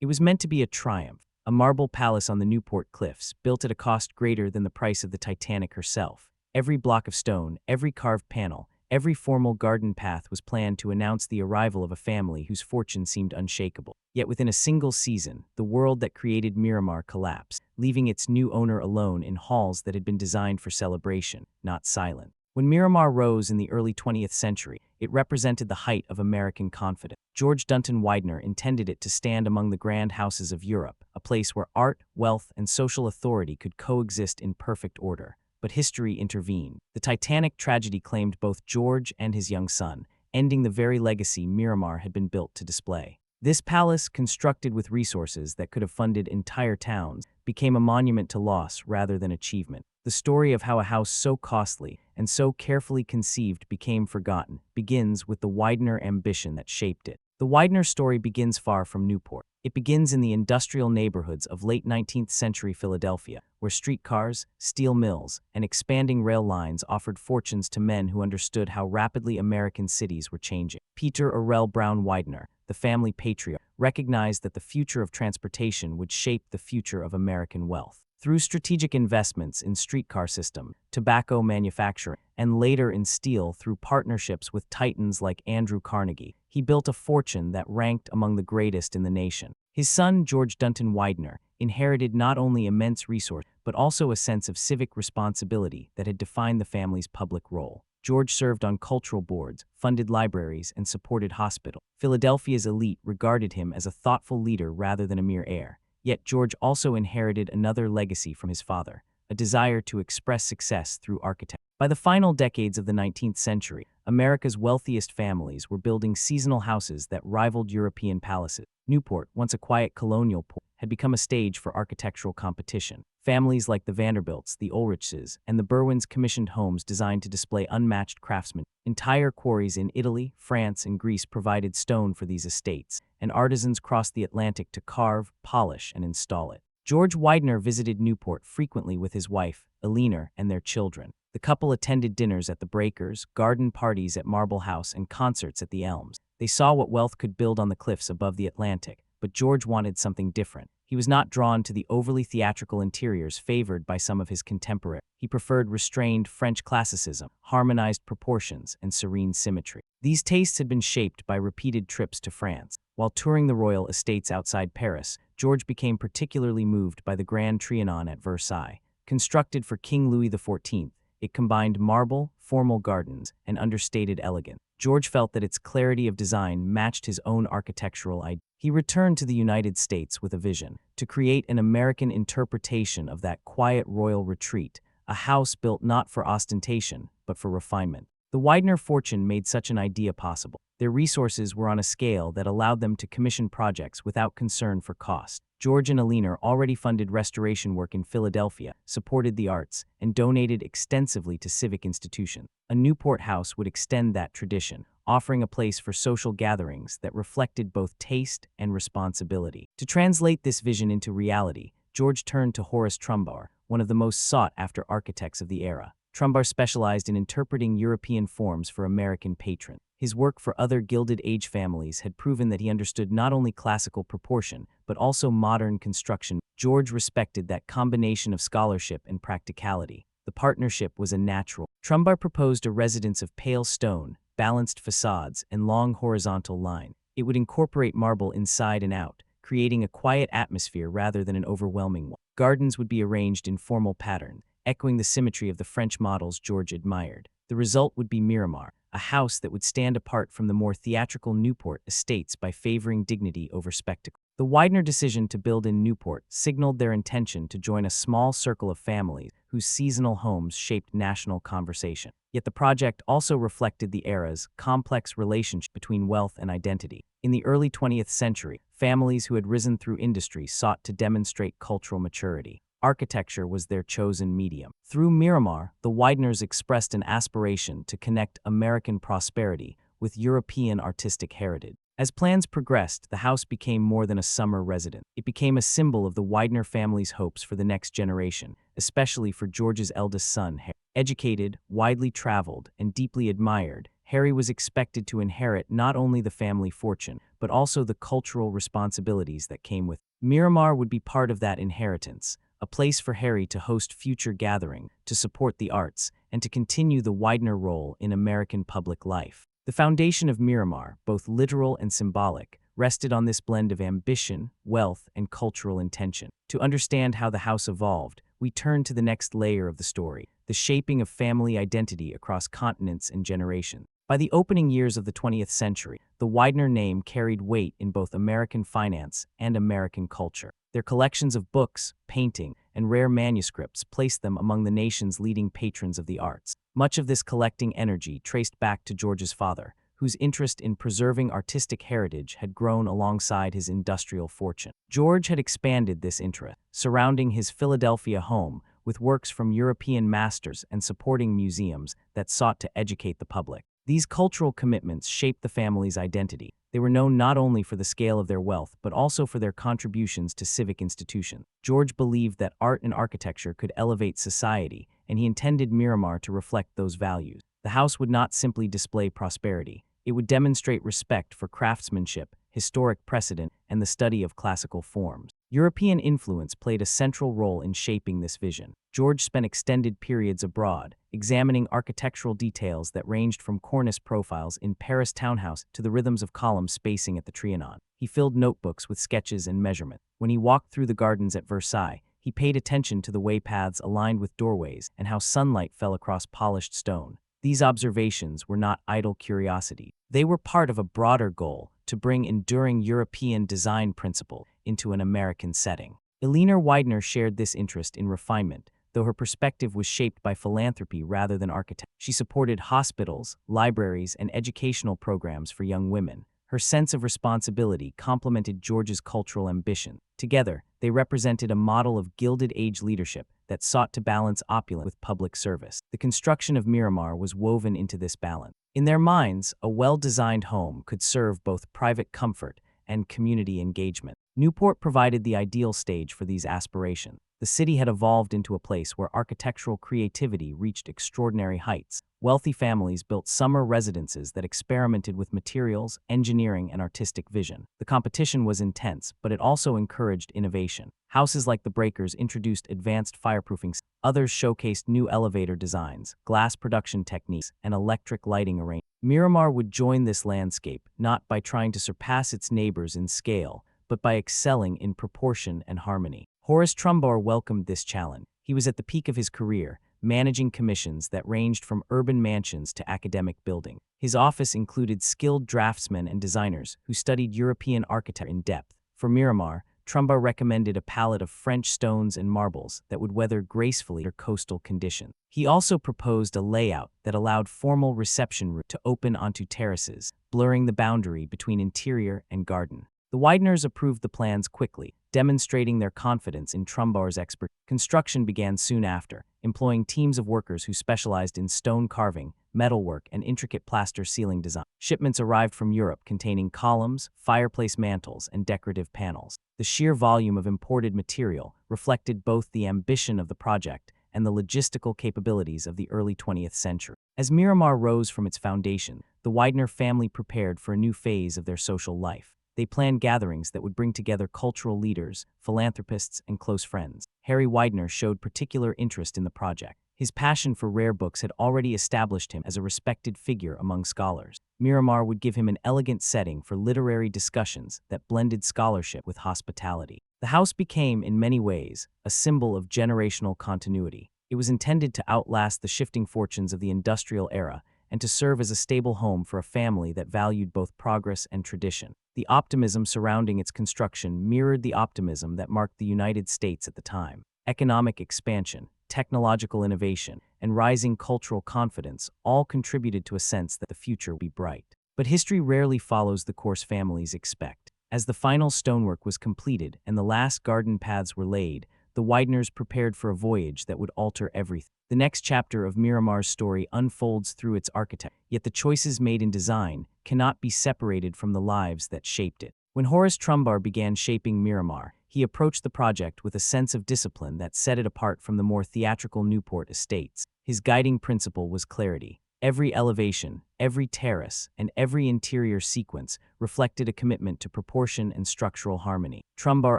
It was meant to be a triumph, a marble palace on the Newport cliffs, built at a cost greater than the price of the Titanic herself. Every block of stone, every carved panel, every formal garden path was planned to announce the arrival of a family whose fortune seemed unshakable. Yet within a single season, the world that created Miramar collapsed, leaving its new owner alone in halls that had been designed for celebration, not silence. When Miramar rose in the early 20th century, it represented the height of American confidence. George and Widener intended it to stand among the grand houses of Europe, a place where art, wealth, and social authority could coexist in perfect order. But history intervened. The Titanic tragedy claimed both George and his young son, ending the very legacy Miramar had been built to display. This palace, constructed with resources that could have funded entire towns, became a monument to loss rather than achievement. The story of how a house so costly and so carefully conceived became forgotten begins with the Widener ambition that shaped it. The Widener story begins far from Newport. It begins in the industrial neighborhoods of late 19th century Philadelphia, where streetcars, steel mills, and expanding rail lines offered fortunes to men who understood how rapidly American cities were changing. Peter Orell Brown Widener, the family patriarch, recognized that the future of transportation would shape the future of American wealth. Through strategic investments in streetcar system, tobacco manufacturing, and later in steel through partnerships with titans like Andrew Carnegie, he built a fortune that ranked among the greatest in the nation. His son, George Widener, inherited not only immense resources, but also a sense of civic responsibility that had defined the family's public role. George served on cultural boards, funded libraries, and supported hospitals. Philadelphia's elite regarded him as a thoughtful leader rather than a mere heir. Yet George also inherited another legacy from his father, a desire to express success through architecture. By the final decades of the 19th century, America's wealthiest families were building seasonal houses that rivaled European palaces. Newport, once a quiet colonial port, had become a stage for architectural competition. Families like the Vanderbilts, the Ulrichs, and the Berwins commissioned homes designed to display unmatched craftsmanship. Entire quarries in Italy, France, and Greece provided stone for these estates, and artisans crossed the Atlantic to carve, polish, and install it. George Widener visited Newport frequently with his wife, Eleanor, and their children. The couple attended dinners at the Breakers, garden parties at Marble House, and concerts at the Elms. They saw what wealth could build on the cliffs above the Atlantic, but George wanted something different. He was not drawn to the overly theatrical interiors favored by some of his contemporaries. He preferred restrained French classicism, harmonized proportions, and serene symmetry. These tastes had been shaped by repeated trips to France. While touring the royal estates outside Paris, George became particularly moved by the Grand Trianon at Versailles. Constructed for King Louis XIV, it combined marble, formal gardens, and understated elegance. George felt that its clarity of design matched his own architectural ideas. He returned to the United States with a vision to create an American interpretation of that quiet royal retreat, a house built not for ostentation, but for refinement. The Widener fortune made such an idea possible. Their resources were on a scale that allowed them to commission projects without concern for cost. George and Eleanor already funded restoration work in Philadelphia, supported the arts, and donated extensively to civic institutions. A Newport house would extend that tradition, offering a place for social gatherings that reflected both taste and responsibility. To translate this vision into reality, George turned to Horace Trumbauer, one of the most sought-after architects of the era. Trumbauer specialized in interpreting European forms for American patrons. His work for other Gilded Age families had proven that he understood not only classical proportion, but also modern construction. George respected that combination of scholarship and practicality. The partnership was a natural. Trumbauer proposed a residence of pale stone, balanced facades, and long horizontal lines. It would incorporate marble inside and out, creating a quiet atmosphere rather than an overwhelming one. Gardens would be arranged in formal patterns, echoing the symmetry of the French models George admired. The result would be Miramar, a house that would stand apart from the more theatrical Newport estates by favoring dignity over spectacle. The Widener decision to build in Newport signaled their intention to join a small circle of families whose seasonal homes shaped national conversation. Yet the project also reflected the era's complex relationship between wealth and identity. In the early 20th century, families who had risen through industry sought to demonstrate cultural maturity. Architecture was their chosen medium. Through Miramar, the Wideners expressed an aspiration to connect American prosperity with European artistic heritage. As plans progressed, the house became more than a summer residence. It became a symbol of the Widener family's hopes for the next generation, especially for George's eldest son, Harry. Educated, widely traveled, and deeply admired, Harry was expected to inherit not only the family fortune, but also the cultural responsibilities that came with it. Miramar would be part of that inheritance, a place for Harry to host future gatherings, to support the arts, and to continue the Widener role in American public life. The foundation of Miramar, both literal and symbolic, rested on this blend of ambition, wealth, and cultural intention. To understand how the house evolved, we turn to the next layer of the story, the shaping of family identity across continents and generations. By the opening years of the 20th century, the Widener name carried weight in both American finance and American culture. Their collections of books, painting, and rare manuscripts placed them among the nation's leading patrons of the arts. Much of this collecting energy traced back to George's father, whose interest in preserving artistic heritage had grown alongside his industrial fortune. George had expanded this interest, surrounding his Philadelphia home with works from European masters and supporting museums that sought to educate the public. These cultural commitments shaped the family's identity. They were known not only for the scale of their wealth, but also for their contributions to civic institutions. George believed that art and architecture could elevate society, and he intended Miramar to reflect those values. The house would not simply display prosperity. It would demonstrate respect for craftsmanship, historic precedent, and the study of classical forms. European influence played a central role in shaping this vision. George spent extended periods abroad, examining architectural details that ranged from cornice profiles in Paris townhouse to the rhythms of column spacing at the Trianon. He filled notebooks with sketches and measurements. When he walked through the gardens at Versailles, he paid attention to the way paths aligned with doorways and how sunlight fell across polished stone. These observations were not idle curiosity. They were part of a broader goal to bring enduring European design principles into an American setting. Eleanor Widener shared this interest in refinement, though her perspective was shaped by philanthropy rather than architecture. She supported hospitals, libraries, and educational programs for young women. Her sense of responsibility complemented George's cultural ambition. Together, they represented a model of Gilded Age leadership that sought to balance opulence with public service. The construction of Miramar was woven into this balance. In their minds, a well-designed home could serve both private comfort and community engagement. Newport provided the ideal stage for these aspirations. The city had evolved into a place where architectural creativity reached extraordinary heights. Wealthy families built summer residences that experimented with materials, engineering, and artistic vision. The competition was intense, but it also encouraged innovation. Houses like the Breakers introduced advanced fireproofing. Others showcased new elevator designs, glass production techniques, and electric lighting arrangements. Miramar would join this landscape not by trying to surpass its neighbors in scale, but by excelling in proportion and harmony. Horace Trumbauer welcomed this challenge. He was at the peak of his career, managing commissions that ranged from urban mansions to academic buildings. His office included skilled draftsmen and designers who studied European architecture in depth. For Miramar, Trumbauer recommended a palette of French stones and marbles that would weather gracefully under coastal conditions. He also proposed a layout that allowed formal reception rooms to open onto terraces, blurring the boundary between interior and garden. The Wideners approved the plans quickly, demonstrating their confidence in Trumbauer's expertise. Construction began soon after, employing teams of workers who specialized in stone carving, metalwork, and intricate plaster ceiling design. Shipments arrived from Europe containing columns, fireplace mantels, and decorative panels. The sheer volume of imported material reflected both the ambition of the project and the logistical capabilities of the early 20th century. As Miramar rose from its foundation, the Widener family prepared for a new phase of their social life. They planned gatherings that would bring together cultural leaders, philanthropists, and close friends. Harry Widener showed particular interest in the project. His passion for rare books had already established him as a respected figure among scholars. Miramar would give him an elegant setting for literary discussions that blended scholarship with hospitality. The house became, in many ways, a symbol of generational continuity. It was intended to outlast the shifting fortunes of the industrial era and to serve as a stable home for a family that valued both progress and tradition. The optimism surrounding its construction mirrored the optimism that marked the United States at the time. Economic expansion, technological innovation, and rising cultural confidence all contributed to a sense that the future would be bright. But history rarely follows the course families expect. As the final stonework was completed and the last garden paths were laid, the Wideners prepared for a voyage that would alter everything. The next chapter of Miramar's story unfolds through its architecture, yet the choices made in design cannot be separated from the lives that shaped it. When Horace Trumbauer began shaping Miramar, he approached the project with a sense of discipline that set it apart from the more theatrical Newport estates. His guiding principle was clarity. Every elevation, every terrace, and every interior sequence reflected a commitment to proportion and structural harmony. Trumbauer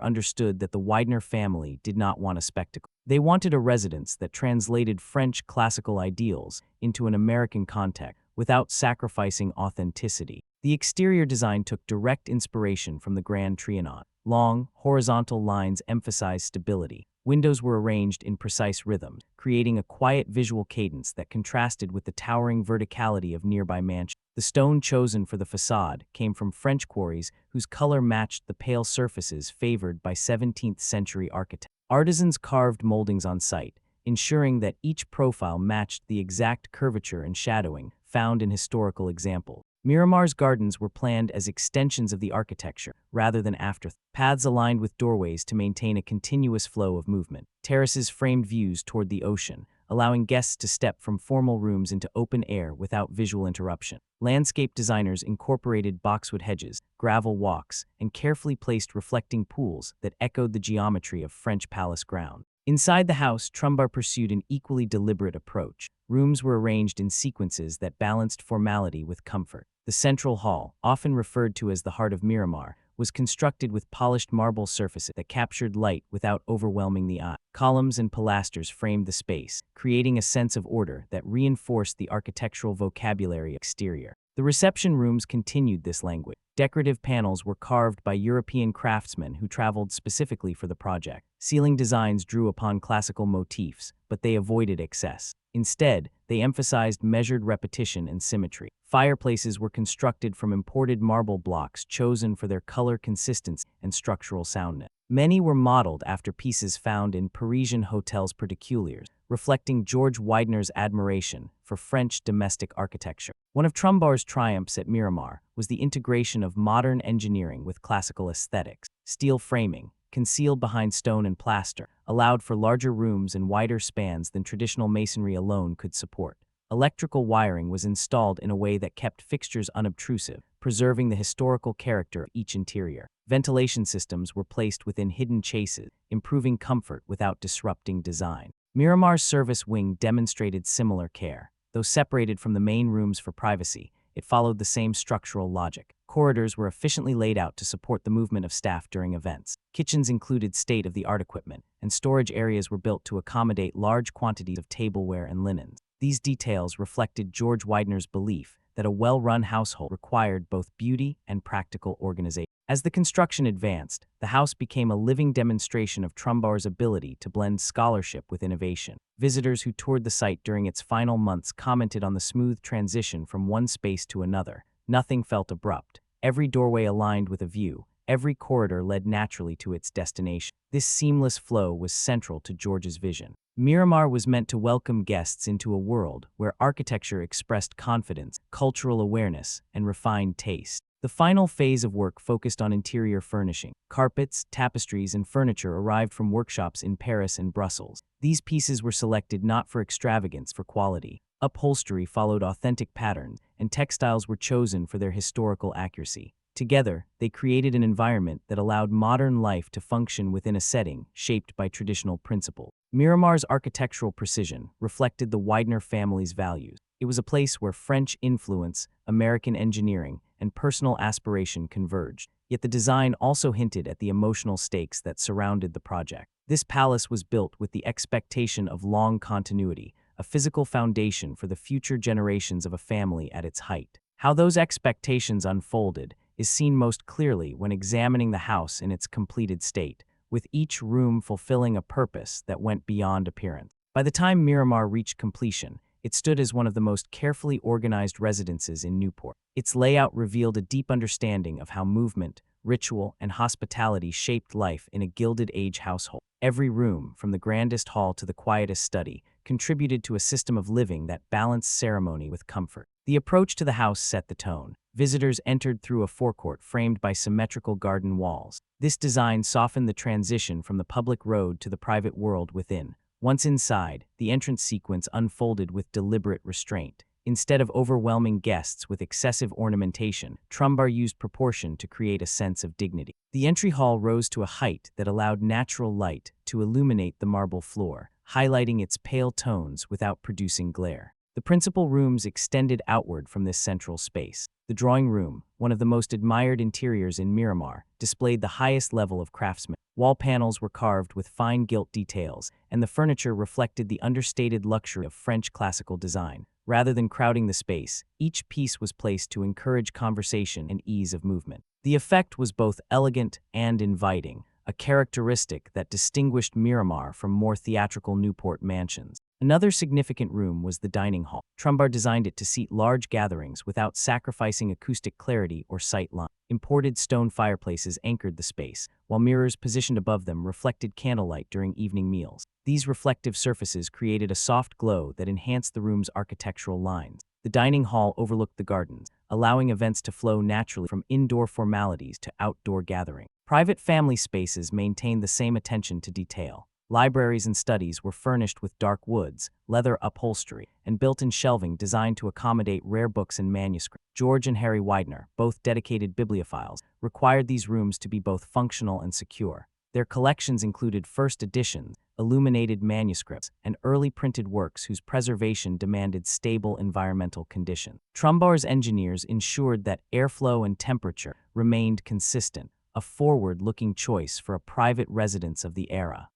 understood that the Widener family did not want a spectacle. They wanted a residence that translated French classical ideals into an American context without sacrificing authenticity. The exterior design took direct inspiration from the Grand Trianon. Long, horizontal lines emphasized stability. Windows were arranged in precise rhythms, creating a quiet visual cadence that contrasted with the towering verticality of nearby mansions. The stone chosen for the facade came from French quarries whose color matched the pale surfaces favored by 17th-century architects. Artisans carved moldings on site, ensuring that each profile matched the exact curvature and shadowing found in historical examples. Miramar's gardens were planned as extensions of the architecture, rather than afterthoughts. Paths aligned with doorways to maintain a continuous flow of movement. Terraces framed views toward the ocean, allowing guests to step from formal rooms into open air without visual interruption. Landscape designers incorporated boxwood hedges, gravel walks, and carefully placed reflecting pools that echoed the geometry of French palace grounds. Inside the house, Trumbauer pursued an equally deliberate approach. Rooms were arranged in sequences that balanced formality with comfort. The central hall, often referred to as the heart of Miramar, was constructed with polished marble surfaces that captured light without overwhelming the eye. Columns and pilasters framed the space, creating a sense of order that reinforced the architectural vocabulary exterior. The reception rooms continued this language. Decorative panels were carved by European craftsmen who traveled specifically for the project. Ceiling designs drew upon classical motifs, but they avoided excess. Instead, they emphasized measured repetition and symmetry. Fireplaces were constructed from imported marble blocks chosen for their color consistency and structural soundness. Many were modeled after pieces found in Parisian hotels particuliers, reflecting George Widener's admiration for French domestic architecture. One of Trumbauer's triumphs at Miramar was the integration of modern engineering with classical aesthetics. Steel framing, concealed behind stone and plaster, allowed for larger rooms and wider spans than traditional masonry alone could support. Electrical wiring was installed in a way that kept fixtures unobtrusive, preserving the historical character of each interior. Ventilation systems were placed within hidden chases, improving comfort without disrupting design. Miramar's service wing demonstrated similar care. Though separated from the main rooms for privacy, it followed the same structural logic. Corridors were efficiently laid out to support the movement of staff during events. Kitchens included state-of-the-art equipment, and storage areas were built to accommodate large quantities of tableware and linens. These details reflected George Widener's belief that a well-run household required both beauty and practical organization. As the construction advanced, the house became a living demonstration of Trumbauer's ability to blend scholarship with innovation. Visitors who toured the site during its final months commented on the smooth transition from one space to another. Nothing felt abrupt. Every doorway aligned with a view. Every corridor led naturally to its destination. This seamless flow was central to George's vision. Miramar was meant to welcome guests into a world where architecture expressed confidence, cultural awareness, and refined taste. The final phase of work focused on interior furnishing. Carpets, tapestries, and furniture arrived from workshops in Paris and Brussels. These pieces were selected not for extravagance, for quality. Upholstery followed authentic patterns, and textiles were chosen for their historical accuracy. Together, they created an environment that allowed modern life to function within a setting shaped by traditional principles. Miramar's architectural precision reflected the Widener family's values. It was a place where French influence, American engineering, and personal aspiration converged. Yet the design also hinted at the emotional stakes that surrounded the project. This palace was built with the expectation of long continuity, a physical foundation for the future generations of a family at its height. How those expectations unfolded is seen most clearly when examining the house in its completed state, with each room fulfilling a purpose that went beyond appearance. By the time Miramar reached completion, it stood as one of the most carefully organized residences in Newport. Its layout revealed a deep understanding of how movement, ritual, and hospitality shaped life in a Gilded Age household. Every room, from the grandest hall to the quietest study, contributed to a system of living that balanced ceremony with comfort. The approach to the house set the tone. Visitors entered through a forecourt framed by symmetrical garden walls. This design softened the transition from the public road to the private world within. Once inside, the entrance sequence unfolded with deliberate restraint. Instead of overwhelming guests with excessive ornamentation, Trumbauer used proportion to create a sense of dignity. The entry hall rose to a height that allowed natural light to illuminate the marble floor, highlighting its pale tones without producing glare. The principal rooms extended outward from this central space. The drawing room, one of the most admired interiors in Miramar, displayed the highest level of craftsmanship. Wall panels were carved with fine gilt details, and the furniture reflected the understated luxury of French classical design. Rather than crowding the space, each piece was placed to encourage conversation and ease of movement. The effect was both elegant and inviting, a characteristic that distinguished Miramar from more theatrical Newport mansions. Another significant room was the dining hall. Trumbauer designed it to seat large gatherings without sacrificing acoustic clarity or sight line. Imported stone fireplaces anchored the space, while mirrors positioned above them reflected candlelight during evening meals. These reflective surfaces created a soft glow that enhanced the room's architectural lines. The dining hall overlooked the gardens, allowing events to flow naturally from indoor formalities to outdoor gatherings. Private family spaces maintained the same attention to detail. Libraries and studies were furnished with dark woods, leather upholstery, and built-in shelving designed to accommodate rare books and manuscripts. George and Harry Widener, both dedicated bibliophiles, required these rooms to be both functional and secure. Their collections included first editions, illuminated manuscripts, and early printed works whose preservation demanded stable environmental conditions. Trumbauer's engineers ensured that airflow and temperature remained consistent, a forward-looking choice for a private residence of the era.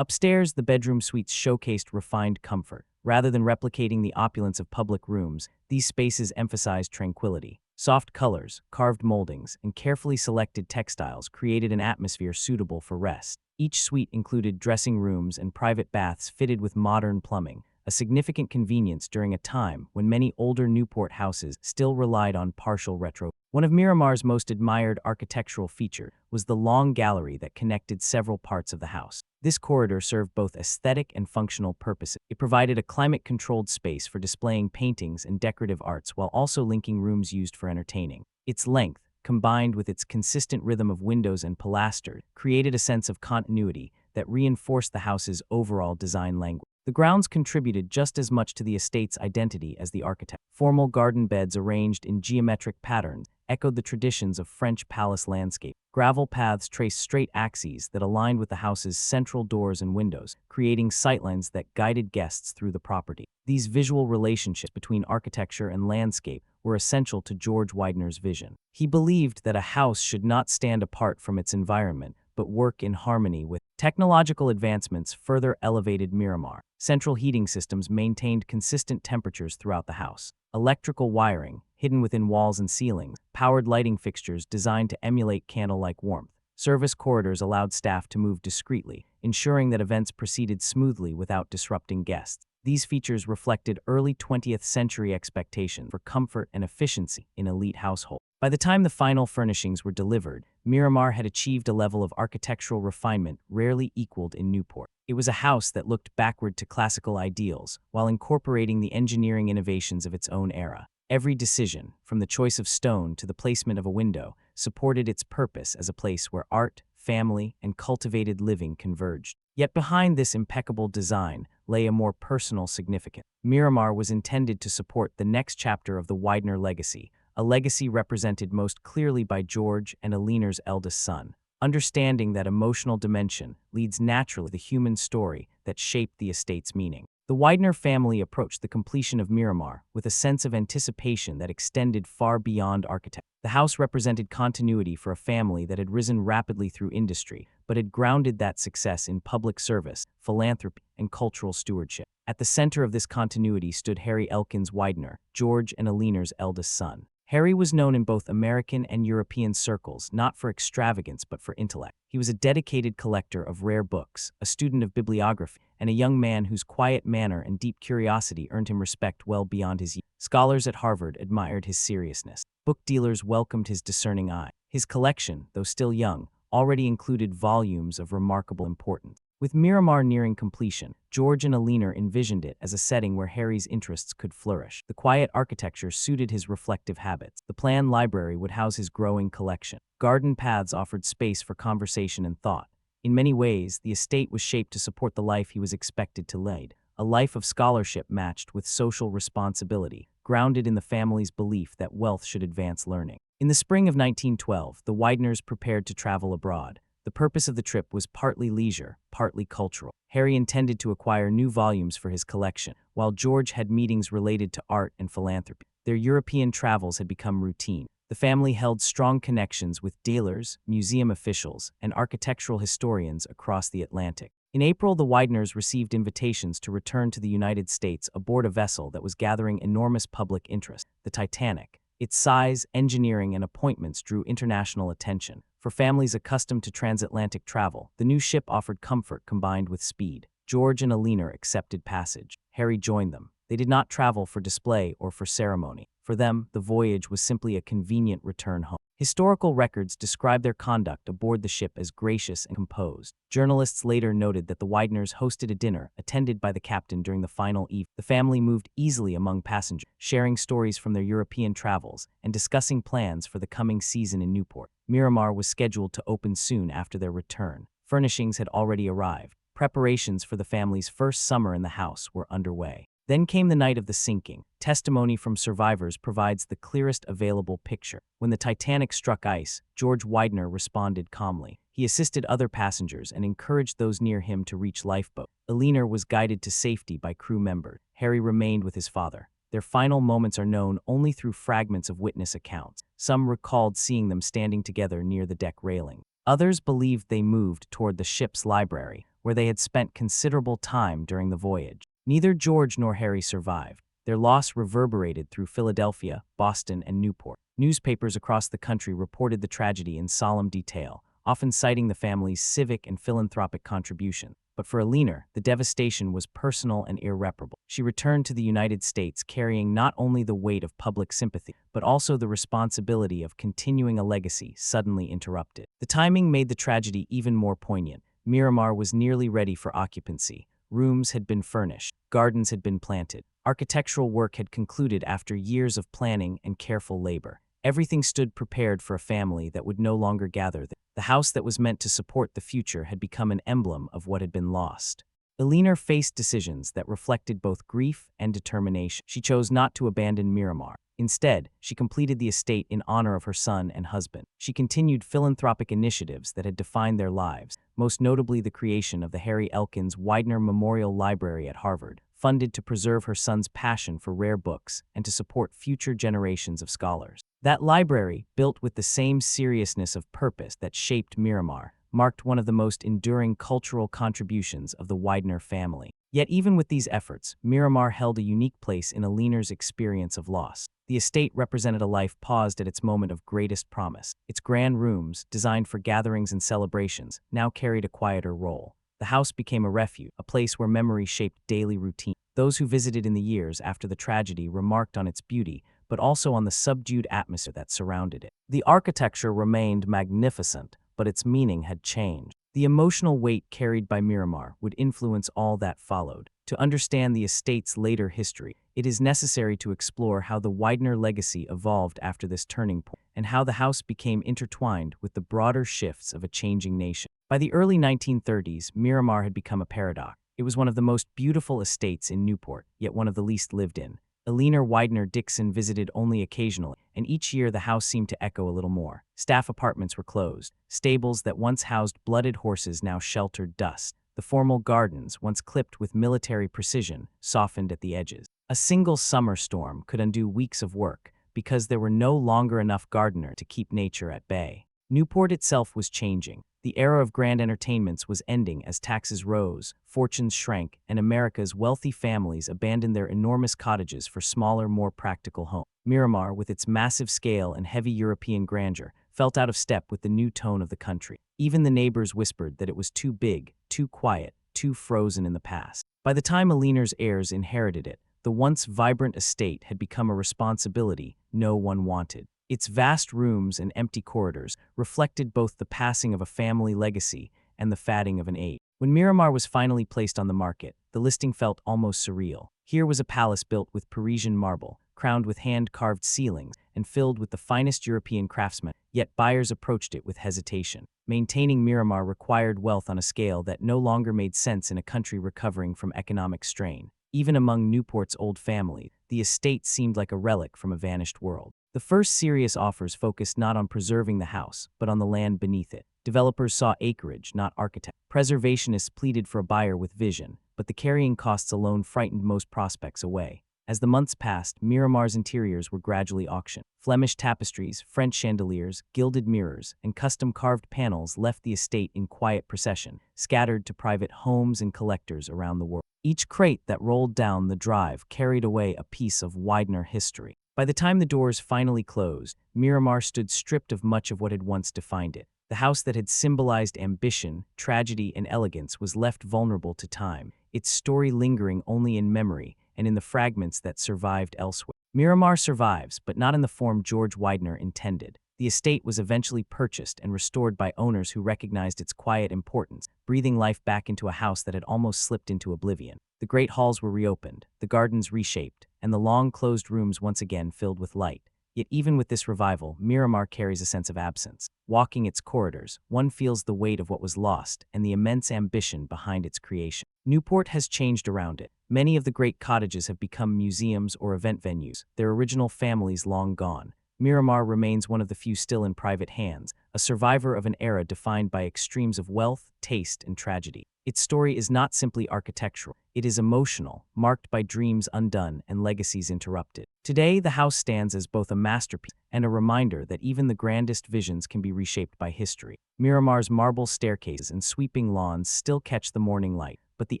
Upstairs, the bedroom suites showcased refined comfort. Rather than replicating the opulence of public rooms, these spaces emphasized tranquility. Soft colors, carved moldings, and carefully selected textiles created an atmosphere suitable for rest. Each suite included dressing rooms and private baths fitted with modern plumbing, a significant convenience during a time when many older Newport houses still relied on partial retro. One of Miramar's most admired architectural features was the long gallery that connected several parts of the house. This corridor served both aesthetic and functional purposes. It provided a climate-controlled space for displaying paintings and decorative arts while also linking rooms used for entertaining. Its length, combined with its consistent rhythm of windows and pilasters, created a sense of continuity that reinforced the house's overall design language. The grounds contributed just as much to the estate's identity as the architect. Formal garden beds arranged in geometric patterns echoed the traditions of French palace landscape. Gravel paths traced straight axes that aligned with the house's central doors and windows, creating sightlines that guided guests through the property. These visual relationships between architecture and landscape were essential to George Widener's vision. He believed that a house should not stand apart from its environment, but work in harmony with technological advancements further elevated Miramar. Central heating systems maintained consistent temperatures throughout the house. Electrical wiring, hidden within walls and ceilings, powered lighting fixtures designed to emulate candle-like warmth. Service corridors allowed staff to move discreetly, ensuring that events proceeded smoothly without disrupting guests. These features reflected early 20th century expectations for comfort and efficiency in elite households. By the time the final furnishings were delivered, Miramar had achieved a level of architectural refinement rarely equaled in Newport. It was a house that looked backward to classical ideals while incorporating the engineering innovations of its own era. Every decision, from the choice of stone to the placement of a window, supported its purpose as a place where art, family, and cultivated living converged. Yet behind this impeccable design lay a more personal significance. Miramar was intended to support the next chapter of the Widener legacy, a legacy represented most clearly by George and Eleanor's eldest son. Understanding that emotional dimension leads naturally to the human story that shaped the estate's meaning. The Widener family approached the completion of Miramar with a sense of anticipation that extended far beyond architecture. The house represented continuity for a family that had risen rapidly through industry, but had grounded that success in public service, philanthropy, and cultural stewardship. At the center of this continuity stood Harry Elkins Widener, George and Eleanor's eldest son. Harry was known in both American and European circles not for extravagance but for intellect. He was a dedicated collector of rare books, a student of bibliography, and a young man whose quiet manner and deep curiosity earned him respect well beyond his years. Scholars at Harvard admired his seriousness. Book dealers welcomed his discerning eye. His collection, though still young, already included volumes of remarkable importance. With Miramar nearing completion, George and Eleanor envisioned it as a setting where Harry's interests could flourish. The quiet architecture suited his reflective habits. The planned library would house his growing collection. Garden paths offered space for conversation and thought. In many ways, the estate was shaped to support the life he was expected to lead, a life of scholarship matched with social responsibility, grounded in the family's belief that wealth should advance learning. In the spring of 1912, the Wideners prepared to travel abroad. The purpose of the trip was partly leisure, partly cultural. Harry intended to acquire new volumes for his collection, while George had meetings related to art and philanthropy. Their European travels had become routine. The family held strong connections with dealers, museum officials, and architectural historians across the Atlantic. In April, the Wideners received invitations to return to the United States aboard a vessel that was gathering enormous public interest, the Titanic. Its size, engineering, and appointments drew international attention. For families accustomed to transatlantic travel, the new ship offered comfort combined with speed. George and Eleanor accepted passage. Harry joined them. They did not travel for display or for ceremony. For them, the voyage was simply a convenient return home. Historical records describe their conduct aboard the ship as gracious and composed. Journalists later noted that the Wideners hosted a dinner attended by the captain during the final eve. The family moved easily among passengers, sharing stories from their European travels and discussing plans for the coming season in Newport. Miramar was scheduled to open soon after their return. Furnishings had already arrived. Preparations for the family's first summer in the house were underway. Then came the night of the sinking. Testimony from survivors provides the clearest available picture. When the Titanic struck ice, George Widener responded calmly. He assisted other passengers and encouraged those near him to reach lifeboats. Eleanor was guided to safety by crew members. Harry remained with his father. Their final moments are known only through fragments of witness accounts. Some recalled seeing them standing together near the deck railing. Others believed they moved toward the ship's library, where they had spent considerable time during the voyage. Neither George nor Harry survived. Their loss reverberated through Philadelphia, Boston, and Newport. Newspapers across the country reported the tragedy in solemn detail, often citing the family's civic and philanthropic contribution. But for Eleanor, the devastation was personal and irreparable. She returned to the United States carrying not only the weight of public sympathy, but also the responsibility of continuing a legacy suddenly interrupted. The timing made the tragedy even more poignant. Miramar was nearly ready for occupancy. Rooms had been furnished, gardens had been planted, architectural work had concluded after years of planning and careful labor. Everything stood prepared for a family that would no longer gather there. The house that was meant to support the future had become an emblem of what had been lost. Eleanor faced decisions that reflected both grief and determination. She chose not to abandon Miramar. Instead, she completed the estate in honor of her son and husband. She continued philanthropic initiatives that had defined their lives, most notably the creation of the Harry Elkins Widener Memorial Library at Harvard, funded to preserve her son's passion for rare books and to support future generations of scholars. That library, built with the same seriousness of purpose that shaped Miramar, marked one of the most enduring cultural contributions of the Widener family. Yet even with these efforts, Miramar held a unique place in Eleanor's experience of loss. The estate represented a life paused at its moment of greatest promise. Its grand rooms, designed for gatherings and celebrations, now carried a quieter role. The house became a refuge, a place where memory shaped daily routine. Those who visited in the years after the tragedy remarked on its beauty, but also on the subdued atmosphere that surrounded it. The architecture remained magnificent, but its meaning had changed. The emotional weight carried by Miramar would influence all that followed. To understand the estate's later history, it is necessary to explore how the Widener legacy evolved after this turning point, and how the house became intertwined with the broader shifts of a changing nation. By the early 1930s, Miramar had become a paradox. It was one of the most beautiful estates in Newport, yet one of the least lived in. Eleanor Widener Dixon visited only occasionally, and each year the house seemed to echo a little more. Staff apartments were closed. Stables that once housed blooded horses now sheltered dust. The formal gardens, once clipped with military precision, softened at the edges. A single summer storm could undo weeks of work, because there were no longer enough gardeners to keep nature at bay. Newport itself was changing. The era of grand entertainments was ending as taxes rose, fortunes shrank, and America's wealthy families abandoned their enormous cottages for smaller, more practical homes. Miramar, with its massive scale and heavy European grandeur, felt out of step with the new tone of the country. Even the neighbors whispered that it was too big, too quiet, too frozen in the past. By the time Eleanor's heirs inherited it, the once vibrant estate had become a responsibility no one wanted. Its vast rooms and empty corridors reflected both the passing of a family legacy and the fading of an age. When Miramar was finally placed on the market, the listing felt almost surreal. Here was a palace built with Parisian marble, crowned with hand-carved ceilings, and filled with the finest European craftsmen, yet buyers approached it with hesitation. Maintaining Miramar required wealth on a scale that no longer made sense in a country recovering from economic strain. Even among Newport's old family, the estate seemed like a relic from a vanished world. The first serious offers focused not on preserving the house, but on the land beneath it. Developers saw acreage, not architecture. Preservationists pleaded for a buyer with vision, but the carrying costs alone frightened most prospects away. As the months passed, Miramar's interiors were gradually auctioned. Flemish tapestries, French chandeliers, gilded mirrors, and custom-carved panels left the estate in quiet procession, scattered to private homes and collectors around the world. Each crate that rolled down the drive carried away a piece of Widener history. By the time the doors finally closed, Miramar stood stripped of much of what had once defined it. The house that had symbolized ambition, tragedy, and elegance was left vulnerable to time, its story lingering only in memory and in the fragments that survived elsewhere. Miramar survives, but not in the form George Widener intended. The estate was eventually purchased and restored by owners who recognized its quiet importance, breathing life back into a house that had almost slipped into oblivion. The great halls were reopened, the gardens reshaped, and the long-closed rooms once again filled with light. Yet even with this revival, Miramar carries a sense of absence. Walking its corridors, one feels the weight of what was lost and the immense ambition behind its creation. Newport has changed around it. Many of the great cottages have become museums or event venues, their original families long gone. Miramar remains one of the few still in private hands, a survivor of an era defined by extremes of wealth, taste, and tragedy. Its story is not simply architectural, it is emotional, marked by dreams undone and legacies interrupted. Today, the house stands as both a masterpiece and a reminder that even the grandest visions can be reshaped by history. Miramar's marble staircases and sweeping lawns still catch the morning light, but the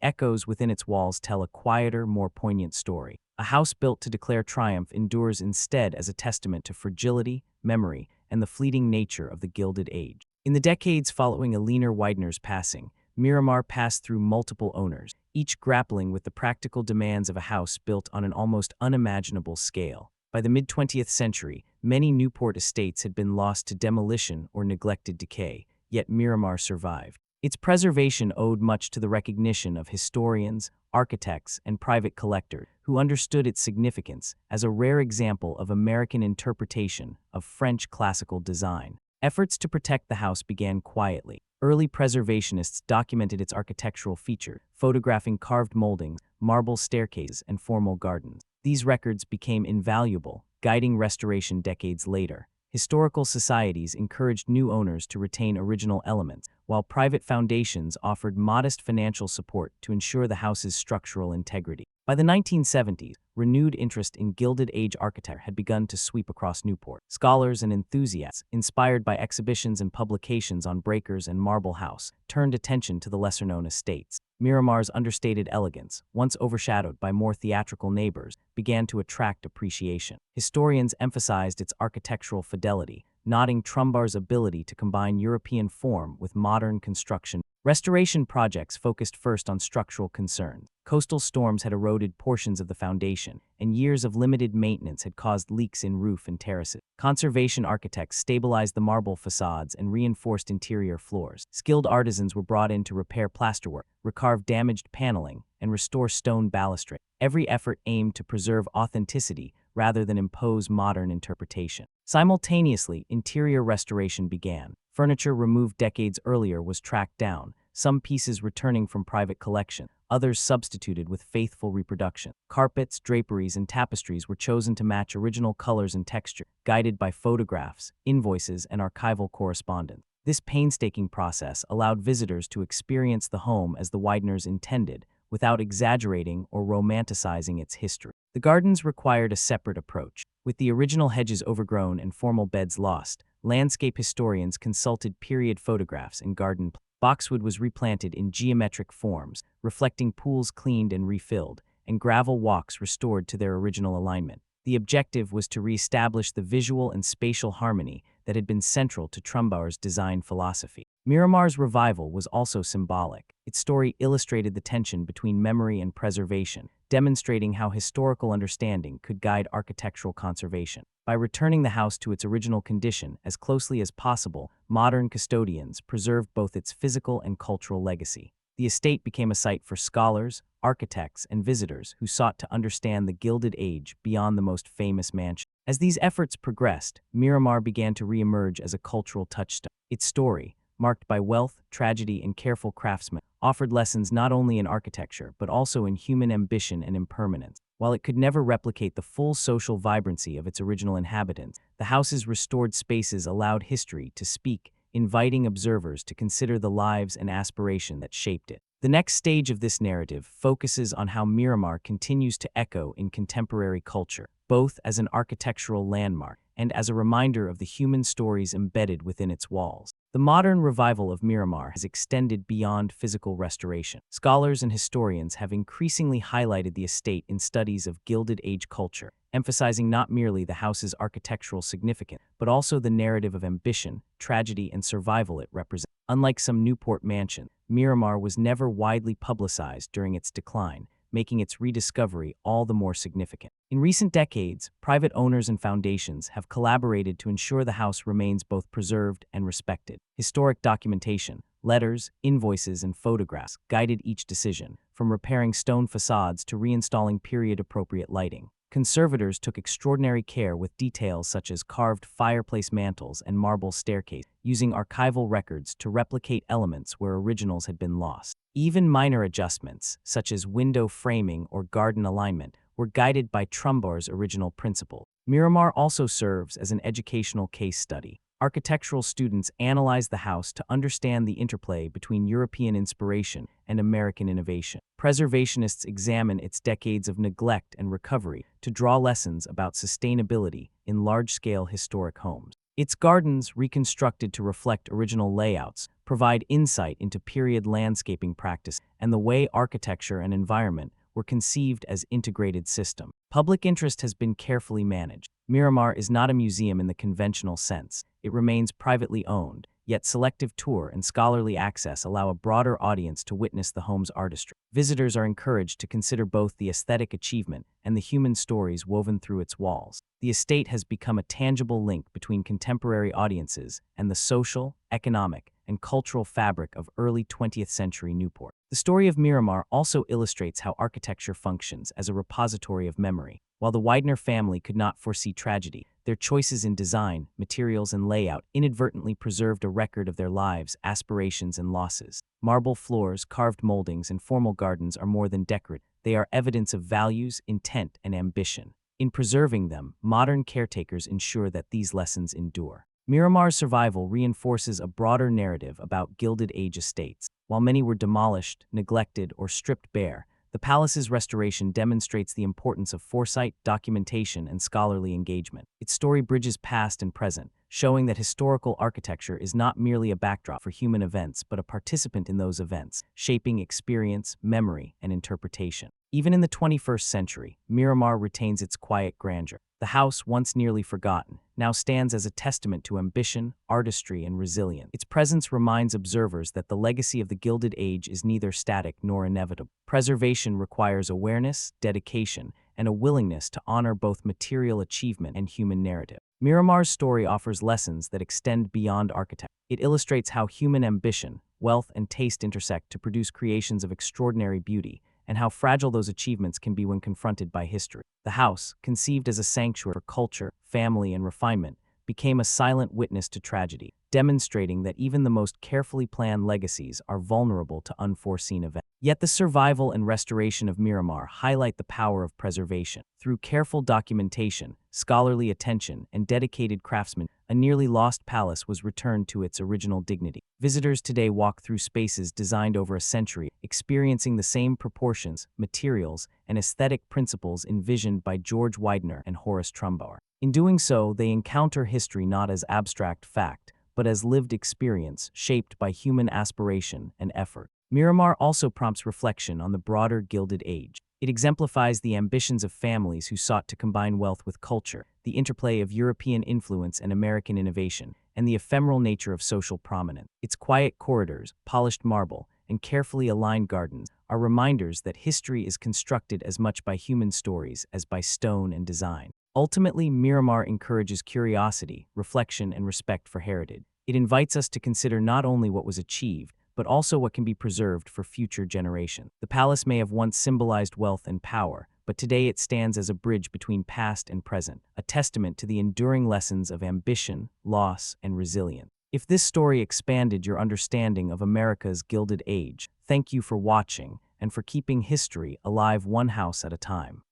echoes within its walls tell a quieter, more poignant story. A house built to declare triumph endures instead as a testament to fragility, memory, and the fleeting nature of the Gilded Age. In the decades following Eleanor Widener's passing, Miramar passed through multiple owners, each grappling with the practical demands of a house built on an almost unimaginable scale. By the mid-20th century, many Newport estates had been lost to demolition or neglected decay, yet Miramar survived. Its preservation owed much to the recognition of historians, architects, and private collectors who understood its significance as a rare example of American interpretation of French classical design. Efforts to protect the house began quietly. Early preservationists documented its architectural features, photographing carved moldings, marble staircases, and formal gardens. These records became invaluable, guiding restoration decades later. Historical societies encouraged new owners to retain original elements, while private foundations offered modest financial support to ensure the house's structural integrity. By the 1970s, renewed interest in Gilded Age architecture had begun to sweep across Newport. Scholars and enthusiasts, inspired by exhibitions and publications on breakers and marble house, turned attention to the lesser-known estates. Miramar's understated elegance, once overshadowed by more theatrical neighbors, began to attract appreciation. Historians emphasized its architectural fidelity, noting Trumbauer's ability to combine European form with modern construction. Restoration projects focused first on structural concerns. Coastal storms had eroded portions of the foundation, and years of limited maintenance had caused leaks in roof and terraces. Conservation architects stabilized the marble facades and reinforced interior floors. Skilled artisans were brought in to repair plasterwork, recarve damaged paneling, and restore stone balustrade. Every effort aimed to preserve authenticity rather than impose modern interpretation. Simultaneously, interior restoration began. Furniture removed decades earlier was tracked down, some pieces returning from private collection, others substituted with faithful reproduction. Carpets, draperies, and tapestries were chosen to match original colors and texture, guided by photographs, invoices, and archival correspondence. This painstaking process allowed visitors to experience the home as the Wideners intended, without exaggerating or romanticizing its history. The gardens required a separate approach. With the original hedges overgrown and formal beds lost, landscape historians consulted period photographs and garden plans. Boxwood was replanted in geometric forms, reflecting pools cleaned and refilled, and gravel walks restored to their original alignment. The objective was to reestablish the visual and spatial harmony that had been central to Trumbauer's design philosophy. Miramar's revival was also symbolic. Its story illustrated the tension between memory and preservation, demonstrating how historical understanding could guide architectural conservation. By returning the house to its original condition as closely as possible, modern custodians preserved both its physical and cultural legacy. The estate became a site for scholars, architects, and visitors who sought to understand the Gilded Age beyond the most famous mansion. As these efforts progressed, Miramar began to reemerge as a cultural touchstone. Its story, marked by wealth, tragedy, and careful craftsmanship, offered lessons not only in architecture but also in human ambition and impermanence. While it could never replicate the full social vibrancy of its original inhabitants, the house's restored spaces allowed history to speak, inviting observers to consider the lives and aspiration that shaped it. The next stage of this narrative focuses on how Miramar continues to echo in contemporary culture, both as an architectural landmark and as a reminder of the human stories embedded within its walls. The modern revival of Miramar has extended beyond physical restoration. Scholars and historians have increasingly highlighted the estate in studies of Gilded Age culture, emphasizing not merely the house's architectural significance, but also the narrative of ambition, tragedy, and survival it represents. Unlike some Newport mansions, Miramar was never widely publicized during its decline, making its rediscovery all the more significant. In recent decades, private owners and foundations have collaborated to ensure the house remains both preserved and respected. Historic documentation, letters, invoices, and photographs guided each decision, from repairing stone facades to reinstalling period-appropriate lighting. Conservators took extraordinary care with details such as carved fireplace mantels and marble staircases, using archival records to replicate elements where originals had been lost. Even minor adjustments, such as window framing or garden alignment, were guided by Trumbauer's original principle. Miramar also serves as an educational case study. Architectural students analyze the house to understand the interplay between European inspiration and American innovation. Preservationists examine its decades of neglect and recovery to draw lessons about sustainability in large-scale historic homes. Its gardens, reconstructed to reflect original layouts, provide insight into period landscaping practice and the way architecture and environment were conceived as integrated systems. Public interest has been carefully managed. Miramar is not a museum in the conventional sense. It remains privately owned, yet selective tour and scholarly access allow a broader audience to witness the home's artistry. Visitors are encouraged to consider both the aesthetic achievement and the human stories woven through its walls. The estate has become a tangible link between contemporary audiences and the social, economic, and cultural fabric of early 20th century Newport. The story of Miramar also illustrates how architecture functions as a repository of memory. While the Widener family could not foresee tragedy, their choices in design, materials, and layout inadvertently preserved a record of their lives, aspirations, and losses. Marble floors, carved moldings, and formal gardens are more than decorative. They are evidence of values, intent, and ambition. In preserving them, modern caretakers ensure that these lessons endure. Miramar's survival reinforces a broader narrative about Gilded Age estates. While many were demolished, neglected, or stripped bare, the palace's restoration demonstrates the importance of foresight, documentation, and scholarly engagement. Its story bridges past and present, showing that historical architecture is not merely a backdrop for human events but a participant in those events, shaping experience, memory, and interpretation. Even in the 21st century, Miramar retains its quiet grandeur. The house, once nearly forgotten, now stands as a testament to ambition, artistry, and resilience. Its presence reminds observers that the legacy of the Gilded Age is neither static nor inevitable. Preservation requires awareness, dedication, and a willingness to honor both material achievement and human narrative. Miramar's story offers lessons that extend beyond architecture. It illustrates how human ambition, wealth, and taste intersect to produce creations of extraordinary beauty, and how fragile those achievements can be when confronted by history. The house, conceived as a sanctuary for culture, family, and refinement, became a silent witness to tragedy, demonstrating that even the most carefully planned legacies are vulnerable to unforeseen events. Yet the survival and restoration of Miramar highlight the power of preservation. Through careful documentation, scholarly attention, and dedicated craftsmen, a nearly lost palace was returned to its original dignity. Visitors today walk through spaces designed over a century, experiencing the same proportions, materials, and aesthetic principles envisioned by George Widener and Horace Trumbauer. In doing so, they encounter history not as abstract fact, but as lived experience shaped by human aspiration and effort. Miramar also prompts reflection on the broader Gilded Age. It exemplifies the ambitions of families who sought to combine wealth with culture, the interplay of European influence and American innovation, and the ephemeral nature of social prominence. Its quiet corridors, polished marble, and carefully aligned gardens are reminders that history is constructed as much by human stories as by stone and design. Ultimately, Miramar encourages curiosity, reflection, and respect for heritage. It invites us to consider not only what was achieved, but also what can be preserved for future generations. The palace may have once symbolized wealth and power, but today it stands as a bridge between past and present, a testament to the enduring lessons of ambition, loss, and resilience. If this story expanded your understanding of America's Gilded Age, thank you for watching and for keeping history alive one house at a time.